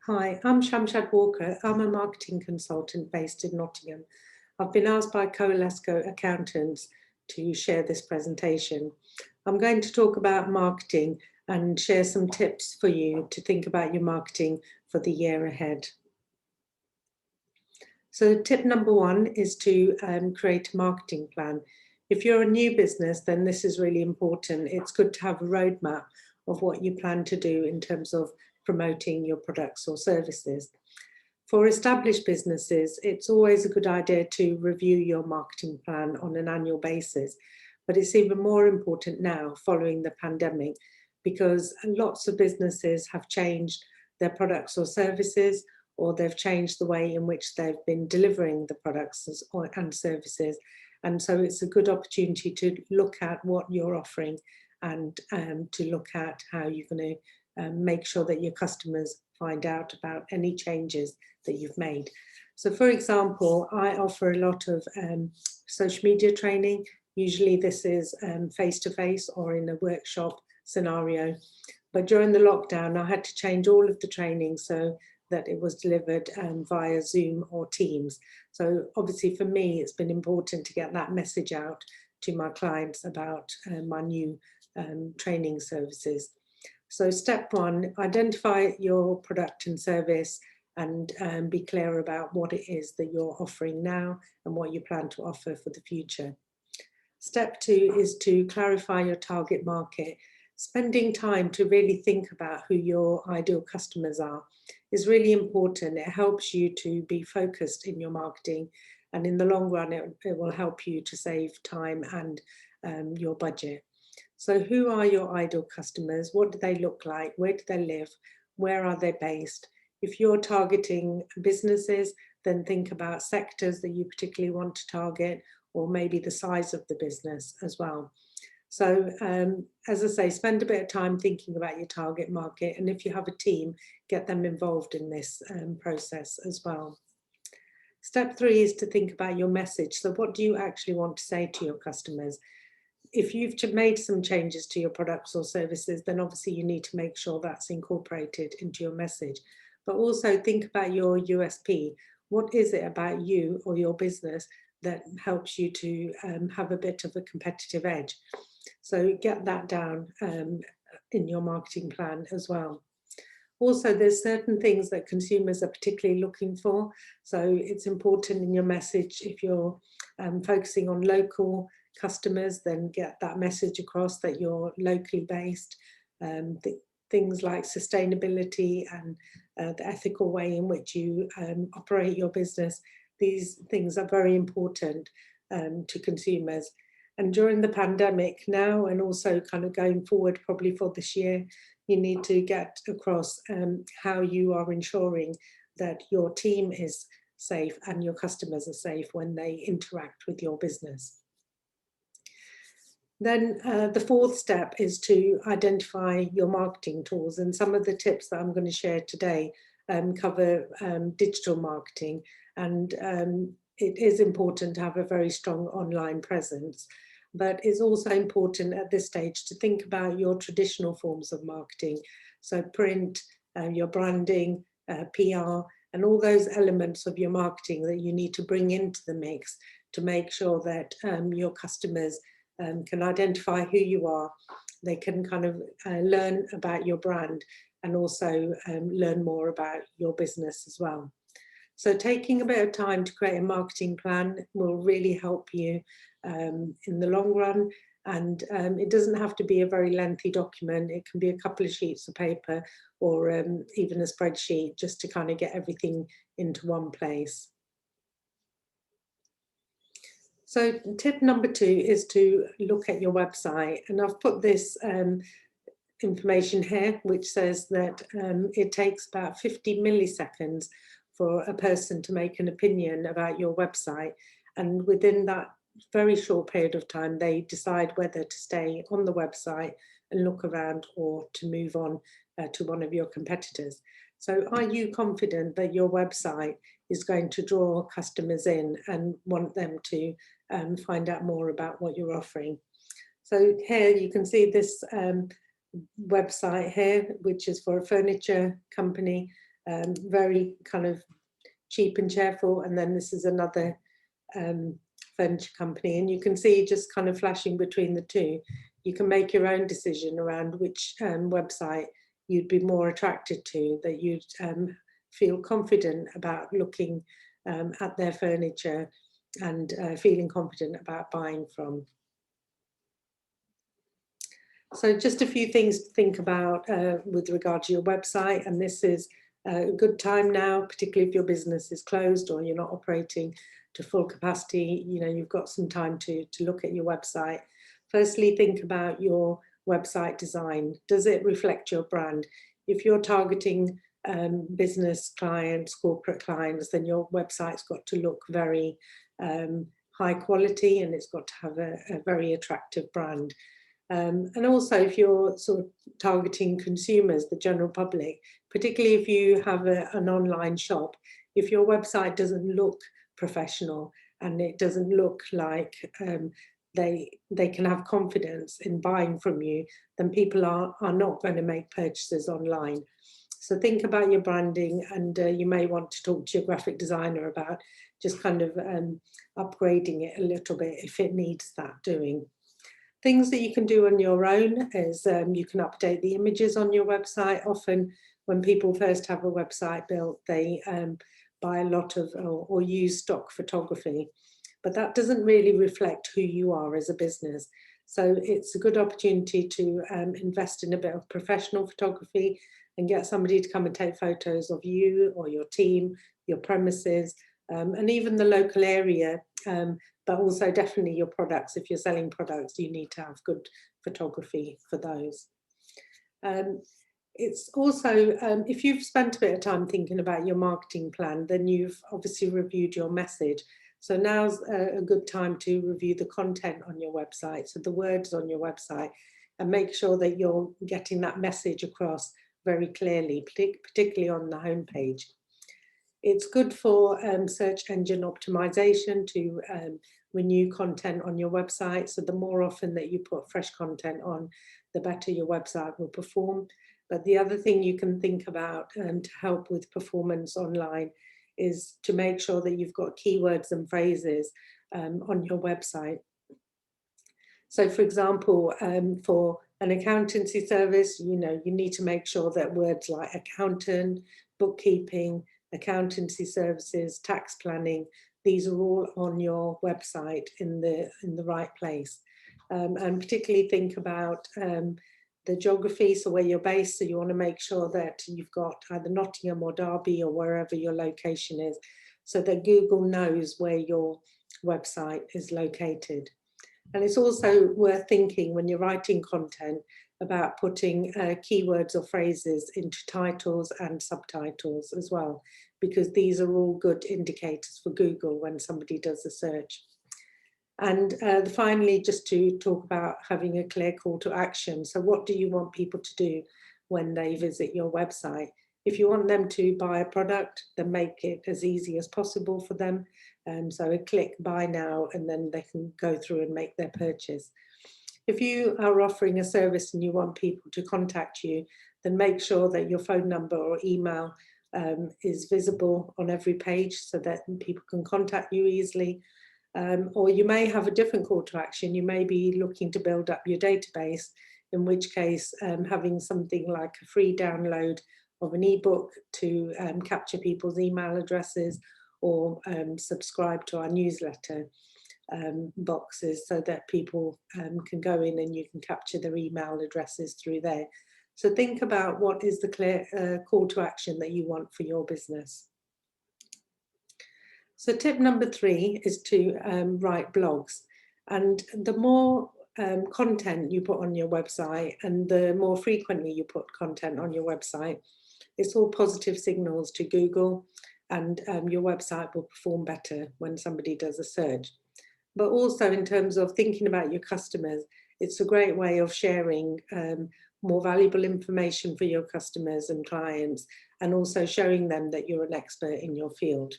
Hi, I'm Shamshad Walker. I'm a marketing consultant based in Nottingham. I've been asked by Coalesco accountants to share this presentation. I'm going to talk about marketing and share some tips for you to think about your marketing for the year ahead. So tip number one is to create a marketing plan. If you're a new business, then this is really important. It's good to have a roadmap of what you plan to do in terms of promoting your products or services. For established businesses, it's always a good idea to review your marketing plan on an annual basis, but it's even more important now following the pandemic because lots of businesses have changed their products or services, or they've changed the way in which they've been delivering the products and services. And so it's a good opportunity to look at what you're offering and to look at how you're going to make sure that your customers find out about any changes that you've made. So for example, I offer a lot of social media training. Usually this is face-to-face or in a workshop scenario. But during the lockdown, I had to change all of the training so that it was delivered via Zoom or Teams. So obviously for me, it's been important to get that message out to my clients about my new training services. So step one, identify your product and service and be clear about what it is that you're offering now and what you plan to offer for the future. Step two is to clarify your target market. Spending time to really think about who your ideal customers are is really important. It helps you to be focused in your marketing, and in the long run, it will help you to save time and your budget. So who are your ideal customers? What do they look like? Where do they live? Where are they based? If you're targeting businesses, then think about sectors that you particularly want to target, or maybe the size of the business as well. So as I say, spend a bit of time thinking about your target market, and if you have a team, get them involved in this process as well. Step three is to think about your message. So what do you actually want to say to your customers? If you've made some changes to your products or services, then obviously you need to make sure that's incorporated into your message. But also think about your USP. What is it about you or your business that helps you to have a bit of a competitive edge? So get that down in your marketing plan as well. Also, there's certain things that consumers are particularly looking for. So it's important in your message, if you're focusing on local customers, then get that message across that you're locally based. Things like sustainability and the ethical way in which you operate your business, these things are very important to consumers. And during the pandemic now, and also kind of going forward probably for this year, you need to get across how you are ensuring that your team is safe and your customers are safe when they interact with your business. Then the fourth step is to identify your marketing tools, and some of the tips that I'm going to share today cover digital marketing, and it is important to have a very strong online presence, but it's also important at this stage to think about your traditional forms of marketing, so print, your branding, PR, and all those elements of your marketing that you need to bring into the mix to make sure that your customers can identify who you are. They can kind of learn about your brand and also learn more about your business as well. So taking a bit of time to create a marketing plan will really help you in the long run. And it doesn't have to be a very lengthy document. It can be a couple of sheets of paper or even a spreadsheet, just to kind of get everything into one place. So tip number two is to look at your website. And I've put this information here, which says that it takes about 50 milliseconds for a person to make an opinion about your website. And within that very short period of time, they decide whether to stay on the website and look around or to move on to one of your competitors. So are you confident that your website is going to draw customers in and want them to find out more about what you're offering? So here you can see this website here, which is for a furniture company. very kind of cheap and cheerful. And then this is another furniture company, and you can see just kind of flashing between the two. You can make your own decision around which website you'd be more attracted to, that you'd feel confident about looking at their furniture and feeling confident about buying from. So just a few things to think about with regard to your website, and this is a good time now, particularly if your business is closed or you're not operating to full capacity. You know, you've got some time to look at your website. Firstly, think about your website design. Does it reflect your brand? If you're targeting business clients, corporate clients, then your website's got to look very high quality, and it's got to have a very attractive brand. And also, if you're sort of targeting consumers, the general public, particularly if you have an online shop, if your website doesn't look professional and it doesn't look like they can have confidence in buying from you, then people are not going to make purchases online. So think about your branding, and you may want to talk to your graphic designer about just kind of upgrading it a little bit if it needs that doing. Things that you can do on your own is you can update the images on your website. Often when people first have a website built, they buy a lot of or use stock photography, but that doesn't really reflect who you are as a business. So it's a good opportunity to invest in a bit of professional photography and get somebody to come and take photos of you or your team, your premises, and even the local area, but also definitely your products. If you're selling products, you need to have good photography for those. It's also, if you've spent a bit of time thinking about your marketing plan, then you've obviously reviewed your message. So now's a good time to review the content on your website, so the words on your website, and make sure that you're getting that message across very clearly, particularly on the homepage. It's good for search engine optimization to renew content on your website. So the more often that you put fresh content on, the better your website will perform. But the other thing you can think about to help with performance online is to make sure that you've got keywords and phrases on your website. So for example, for an accountancy service, you know, you need to make sure that words like accountant, bookkeeping, accountancy services, tax planning, these are all on your website in the right place. And particularly think about the geography, so where you're based. So you want to make sure that you've got either Nottingham or Derby or wherever your location is, so that Google knows where your website is located. And it's also worth thinking when you're writing content about putting keywords or phrases into titles and subtitles as well, because these are all good indicators for Google when somebody does a search. And finally, just to talk about having a clear call to action. So what do you want people to do when they visit your website? If you want them to buy a product, then make it as easy as possible for them. So a click buy now, and then they can go through and make their purchase. If you are offering a service and you want people to contact you, then make sure that your phone number or email is visible on every page so that people can contact you easily. Or you may have a different call to action. You may be looking to build up your database, in which case having something like a free download of an ebook to capture people's email addresses, or subscribe to our newsletter boxes so that people can go in and you can capture their email addresses through there. So think about what is the clear call to action that you want for your business. So tip number 3 is to write blogs. And the more content you put on your website, and the more frequently you put content on your website, it's all positive signals to Google, and your website will perform better when somebody does a search. But also in terms of thinking about your customers, it's a great way of sharing more valuable information for your customers and clients, and also showing them that you're an expert in your field.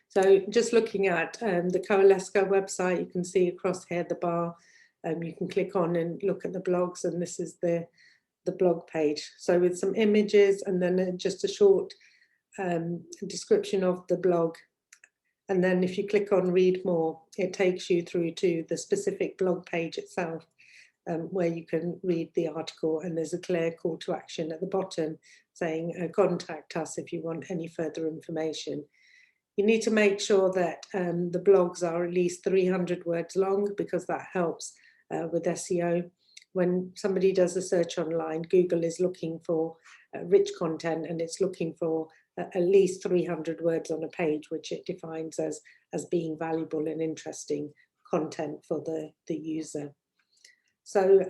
So just looking at the Coalesco website, you can see across here the bar, you can click on and look at the blogs, and this is the the blog page. So with some images and then just a short description of the blog. And then if you click on read more, it takes you through to the specific blog page itself, where you can read the article, and there's a clear call to action at the bottom saying contact us if you want any further information. You need to make sure that the blogs are at least 300 words long, because that helps with SEO. When somebody does a search online, Google is looking for rich content, and it's looking for at least 300 words on a page, which it defines as being valuable and interesting content for the user. So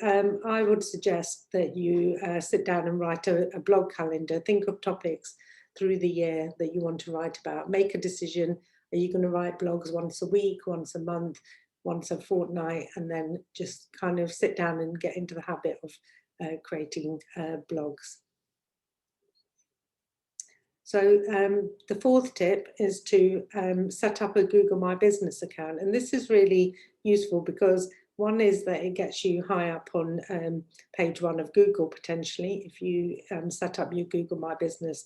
I would suggest that you sit down and write a blog calendar. Think of topics through the year that you want to write about. Make a decision. Are you going to write blogs once a week, once a month, once a fortnight, and then just kind of sit down and get into the habit of creating blogs. So the fourth tip is to set up a Google My Business account. And this is really useful because one is that it gets you high up on page 1 of Google potentially, if you set up your Google My Business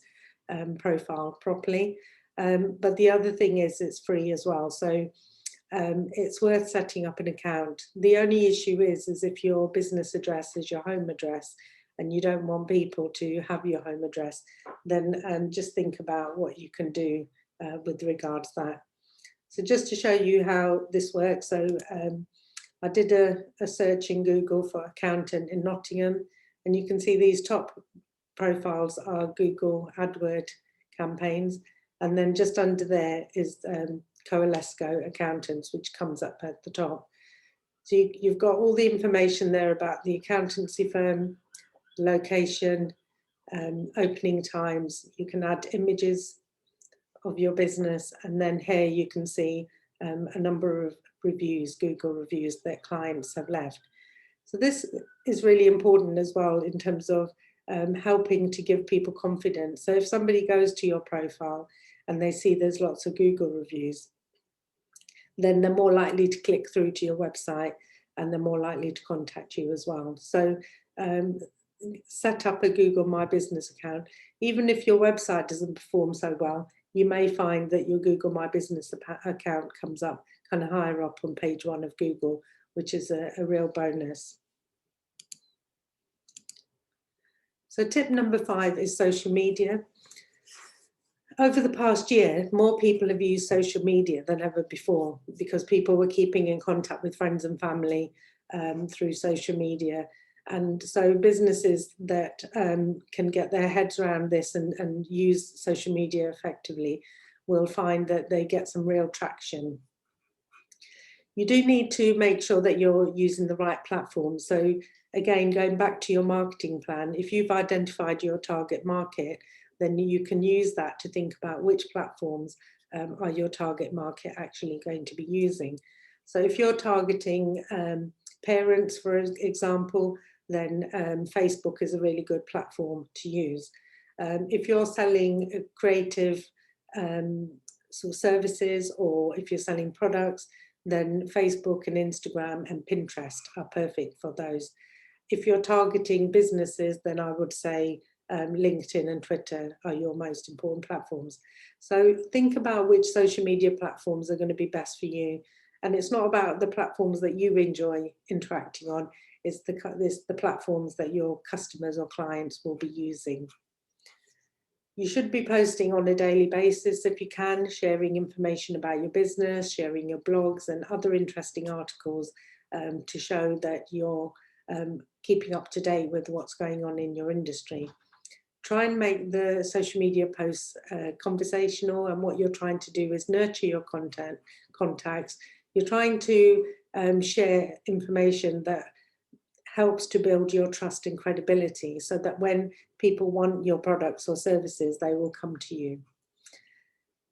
profile properly. But the other thing is it's free as well. So it's worth setting up an account. The only issue is if your business address is your home address and you don't want people to have your home address, then just think about what you can do with regards to that. So just to show you how this works, so I did a search in Google for accountant in Nottingham, and you can see these top profiles are Google AdWord campaigns, and then just under there is Coalesco Accountants, which comes up at the top. So you've got all the information there about the accountancy firm, location, opening times. You can add images of your business, and then here you can see a number of reviews, Google reviews that clients have left. So this is really important as well in terms of helping to give people confidence. So if somebody goes to your profile and they see there's lots of Google reviews, then they're more likely to click through to your website, and they're more likely to contact you as well. So set up a Google My Business account. Even if your website doesn't perform so well, you may find that your Google My Business account comes up kind of higher up on page 1 of Google, which is a real bonus. So tip number 5 is social media. Over the past year, more people have used social media than ever before, because people were keeping in contact with friends and family through social media. And so businesses that can get their heads around this and use social media effectively will find that they get some real traction. You do need to make sure that you're using the right platform. So again, going back to your marketing plan, if you've identified your target market, then you can use that to think about which platforms are your target market actually going to be using. So if you're targeting parents, for example, then Facebook is a really good platform to use. If you're selling creative sort of services, or if you're selling products, then Facebook and Instagram and Pinterest are perfect for those. If you're targeting businesses, then I would say LinkedIn and Twitter are your most important platforms. So think about which social media platforms are going to be best for you. And it's not about the platforms that you enjoy interacting on, it's the platforms that your customers or clients will be using. You should be posting on a daily basis if you can, sharing information about your business, sharing your blogs and other interesting articles to show that you're keeping up to date with what's going on in your industry. Try and make the social media posts conversational, and what you're trying to do is nurture your contacts. You're trying to share information that helps to build your trust and credibility, so that when people want your products or services, they will come to you.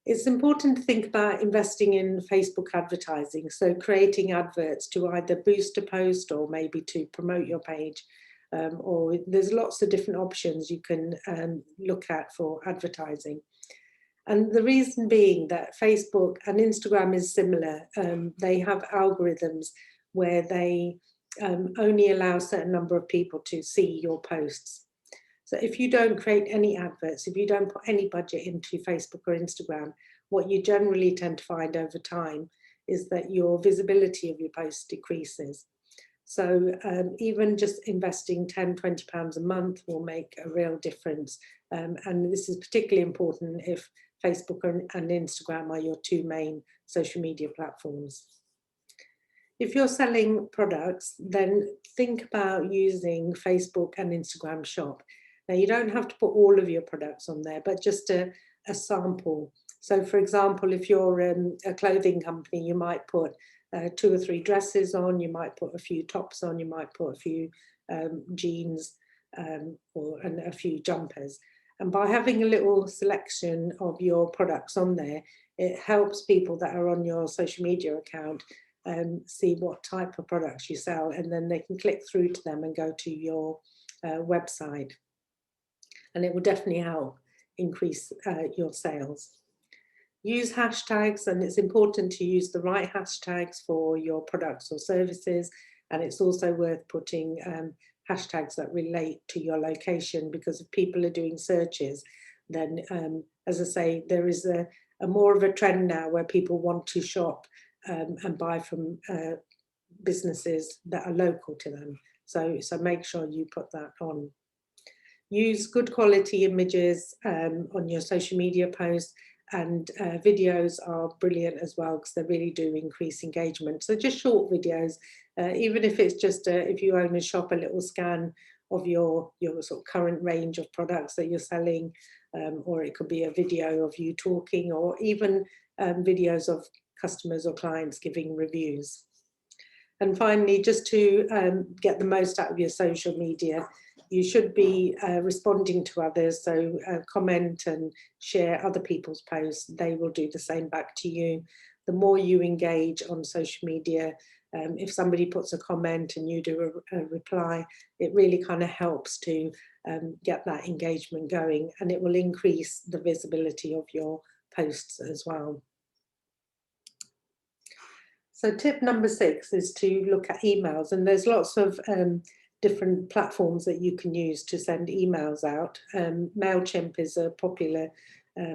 It's important to think about investing in Facebook advertising, so creating adverts to either boost a post or maybe to promote your page, or there's lots of different options you can look at for advertising. And the reason being that Facebook and Instagram is similar. They have algorithms where they only allow a certain number of people to see your posts. So if you don't create any adverts, if you don't put any budget into Facebook or Instagram, what you generally tend to find over time is that your visibility of your posts decreases. So even just investing 10, 20 pounds a month will make a real difference. And this is particularly important if Facebook and Instagram are your two main social media platforms. If you're selling products, then think about using Facebook and Instagram Shop. Now, you don't have to put all of your products on there, but just a sample. So, for example, if you're a clothing company, you might put 2 or 3 dresses on, you might put a few tops on, you might put a few jeans and a few jumpers. And by having a little selection of your products on there, it helps people that are on your social media account see what type of products you sell, and then they can click through to them and go to your website. And it will definitely help increase your sales. Use hashtags, and it's important to use the right hashtags for your products or services. And it's also worth putting hashtags that relate to your location, because if people are doing searches, then as I say, there is a more of a trend now where people want to shop and buy from businesses that are local to them. So make sure you put that on. Use good quality images on your social media posts, and videos are brilliant as well, because they really do increase engagement. So just short videos, even if it's just if you own a shop, a little scan of your sort of current range of products that you're selling, or it could be a video of you talking, or even videos of customers or clients giving reviews. And finally, just to get the most out of your social media, you should be responding to others. So comment and share other people's posts. They will do the same back to you. The more you engage on social media, if somebody puts a comment and you do a reply, it really kind of helps to get that engagement going, and it will increase the visibility of your posts as well. So tip number 6 is to look at emails, and there's lots of different platforms that you can use to send emails out. MailChimp is a popular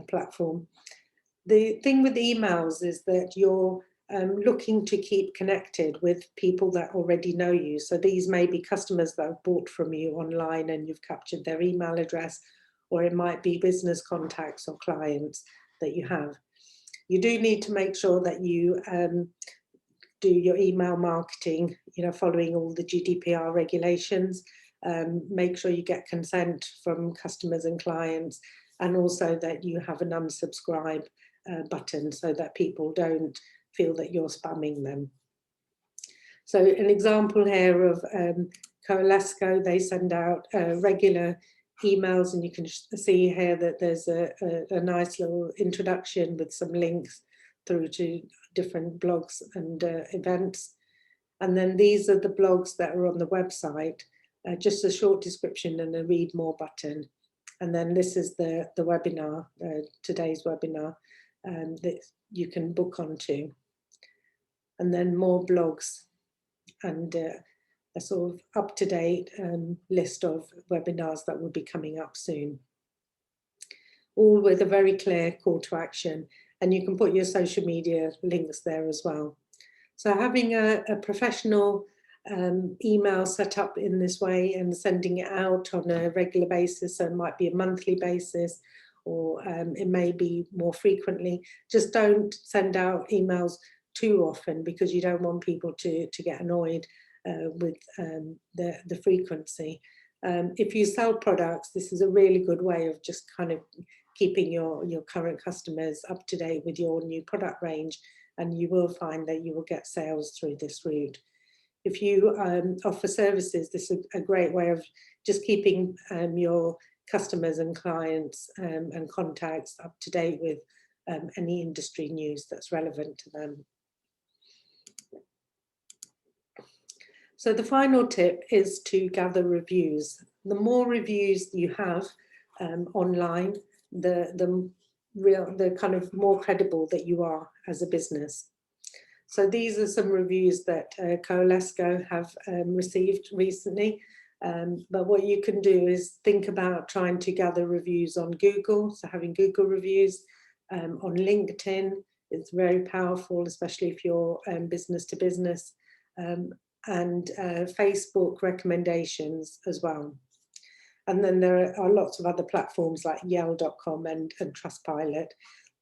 platform. The thing with emails is that you're looking to keep connected with people that already know you. So these may be customers that have bought from you online and you've captured their email address, or it might be business contacts or clients that you have. You do need to make sure that you do your email marketing, following all the GDPR regulations. Make sure you get consent from customers and clients, and also that you have an unsubscribe button so that people don't feel that you're spamming them. So an example here of Coalesco, they send out regular emails, and you can see here that there's a nice little introduction with some links through to different blogs and events. And then these are the blogs that are on the website, just a short description and a read more button. And then this is the webinar, today's webinar, that you can book onto. And then more blogs and a sort of up-to-date list of webinars that will be coming up soon. All with a very clear call to action. And you can put your social media links there as well. So having a professional email set up in this way and sending it out on a regular basis, so it might be a monthly basis, or it may be more frequently. Just don't send out emails too often, because you don't want people to get annoyed with the frequency. If you sell products, this is a really good way of just kind of keeping your current customers up to date with your new product range, and you will find that you will get sales through this route. If you offer services, this is a great way of just keeping your customers and clients and contacts up to date with any industry news that's relevant to them. So the final tip is to gather reviews. The more reviews you have online, the kind of more credible that you are as a business. So these are some reviews that Coalesco have received recently. But what you can do is think about trying to gather reviews on Google, so having Google reviews, on LinkedIn. It's very powerful, especially if you're business to business, and Facebook recommendations as well. And then there are lots of other platforms like Yale.com and Trustpilot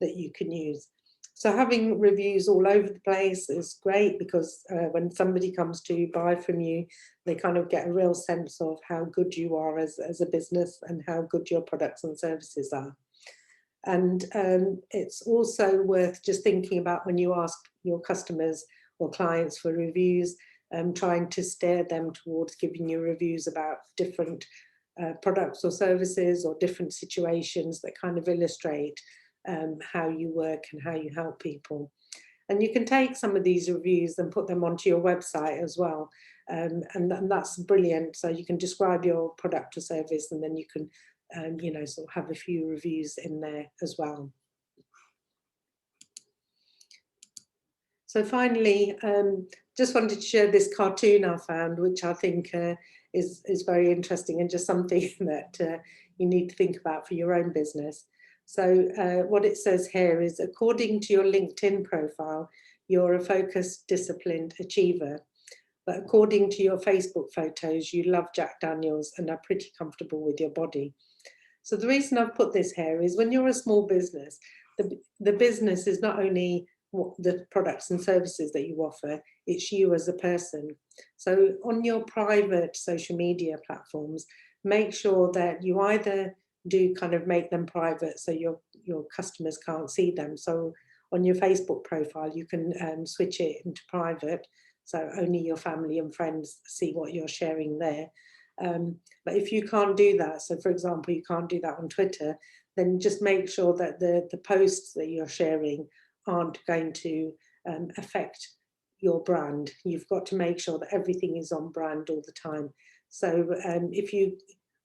that you can use. So having reviews all over the place is great, because when somebody comes to buy from you, they kind of get a real sense of how good you are as a business and how good your products and services are. And it's also worth just thinking about when you ask your customers or clients for reviews, trying to steer them towards giving you reviews about different products or services or different situations that kind of illustrate how you work and how you help people. And you can take some of these reviews and put them onto your website as well. And that's brilliant. So you can describe your product or service, and then you can, you know, sort of have a few reviews in there as well. So finally, just wanted to share this cartoon I found, which I think is very interesting and just something that you need to think about for your own business. So what it says here is, according to your LinkedIn profile, you're a focused, disciplined achiever. But according to your Facebook photos, you love Jack Daniels and are pretty comfortable with your body. So the reason I've put this here is, when you're a small business, the business is not only what the products and services that you offer, it's you as a person. So on your private social media platforms, make sure that you either do kind of make them private so your customers can't see them. So on your Facebook profile, you can switch it into private, so only your family and friends see what you're sharing there. But if you can't do that, so for example, you can't do that on Twitter, then just make sure that the posts that you're sharing aren't going to affect your brand. You've got to make sure that everything is on brand all the time. So if you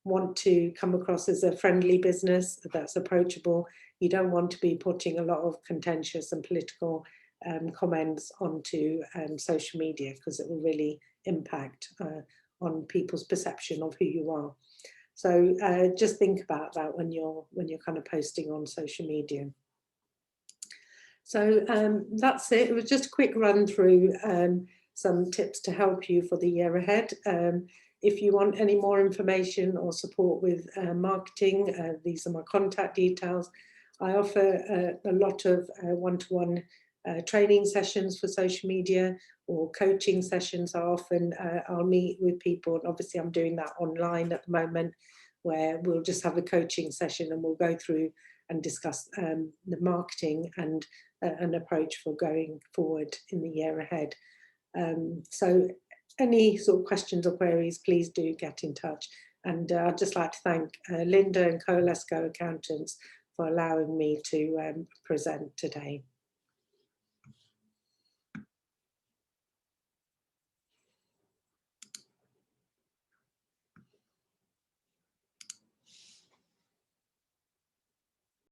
want to come across as a friendly business that's approachable, you don't want to be putting a lot of contentious and political comments onto social media, because it will really impact on people's perception of who you are. So just think about that when you're kind of posting on social media. So that's it. It was just a quick run through some tips to help you for the year ahead. If you want any more information or support with marketing, these are my contact details. I offer a lot of one-to-one training sessions for social media, or coaching sessions. I'll meet with people, and obviously I'm doing that online at the moment, where we'll just have a coaching session and we'll go through and discuss the marketing and an approach for going forward in the year ahead. So any sort of questions or queries, please do get in touch. And I'd just like to thank Linda and Coalesco Accountants for allowing me to present today.